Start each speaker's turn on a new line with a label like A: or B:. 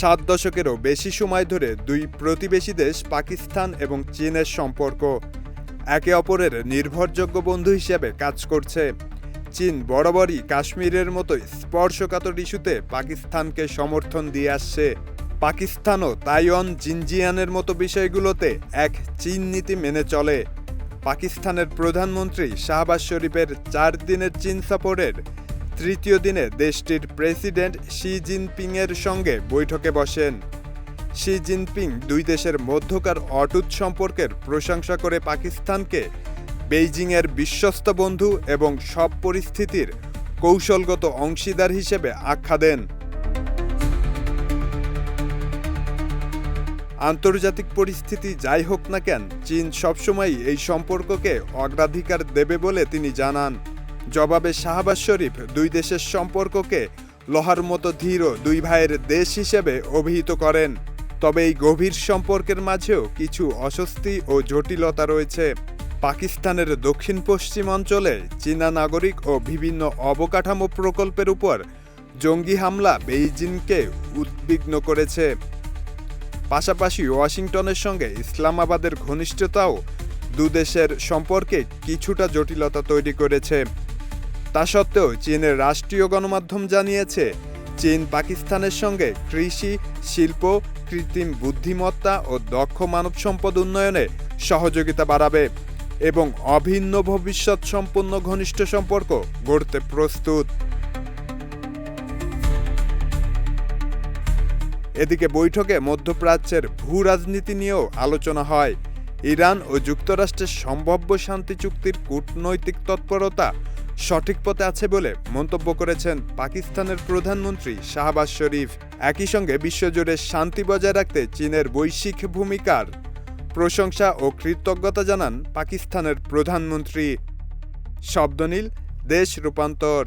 A: 7 দশকেরও বেশি সময় ধরে দুই প্রতিবেশী দেশ পাকিস্তান এবং চীনের সম্পর্ক একে অপরের নির্ভরযোগ্য বন্ধু হিসেবে কাজ করছে। চীন বরাবরই কাশ্মীরের মতো স্পর্শকাতর ইস্যুতে পাকিস্তানকে সমর্থন দিয়ে আসছে। পাকিস্তানও তাইওয়ান, জিনজিয়ানের মতো বিষয়গুলোতে এক চীন নীতি মেনে চলে। পাকিস্তানের প্রধানমন্ত্রী শাহবাজ শরীফের 4 দিনের চীন সফরের তৃতীয় দিনে দেশটির প্রেসিডেন্ট শি জিনপিংয়ের সঙ্গে বৈঠকে বসেন। শি জিনপিং দুই দেশের মধ্যকার অটুট সম্পর্কের প্রশংসা করে পাকিস্তানকে বেইজিংয়ের বিশ্বস্ত বন্ধু এবং সব পরিস্থিতির কৌশলগত অংশীদার হিসেবে আখ্যা দেন। আন্তর্জাতিক পরিস্থিতি যাই হোক না কেন, চীন সবসময়ই এই সম্পর্ককে অগ্রাধিকার দেবে বলে তিনি জানান। জবাবে শাহবাজ শরীফ দুই দেশের সম্পর্ককে লোহার মতো দৃঢ় দুই ভাইয়ের দেশ হিসেবে অভিহিত করেন। তবে এই গভীর সম্পর্কের মাঝেও কিছু অস্বস্তি ও জটিলতা রয়েছে। পাকিস্তানের দক্ষিণ পশ্চিম অঞ্চলে চীনা নাগরিক ও বিভিন্ন অবকাঠামো প্রকল্পের উপর জঙ্গি হামলা বেইজিংকে উদ্বিগ্ন করেছে। পাশাপাশি ওয়াশিংটনের সঙ্গে ইসলামাবাদের ঘনিষ্ঠতাও দুদেশের সম্পর্কে কিছুটা জটিলতা তৈরি করেছে। তা সত্ত্বেও চীনের রাষ্ট্রীয় গণমাধ্যম জানিয়েছে, চীন পাকিস্তানের সঙ্গে কৃষি, শিল্প, কৃত্রিম বুদ্ধিমত্তা ও দক্ষ মানব সম্পদ উন্নয়নে সহযোগিতা বাড়াবে এবং অভিন্ন ভবিষ্যৎ সম্পন্ন ঘনিষ্ঠ সম্পর্ক গড়তে প্রস্তুত। এদিকে বৈঠকে মধ্যপ্রাচ্যের ভূ রাজনীতি নিয়েও আলোচনা হয়। ইরান ও যুক্তরাষ্ট্রের সম্ভাব্য শান্তি চুক্তির কূটনৈতিক তৎপরতা সঠিক পথে আছে বলে মন্তব্য করেছেন পাকিস্তানের প্রধানমন্ত্রী শাহবাজ শরীফ। একই সঙ্গে বিশ্বজুড়ে শান্তি বজায় রাখতে চীনের বৈশ্বিক ভূমিকার প্রশংসা ও কৃতজ্ঞতা জানান পাকিস্তানের প্রধানমন্ত্রী। শব্দনীল, দেশ রূপান্তর।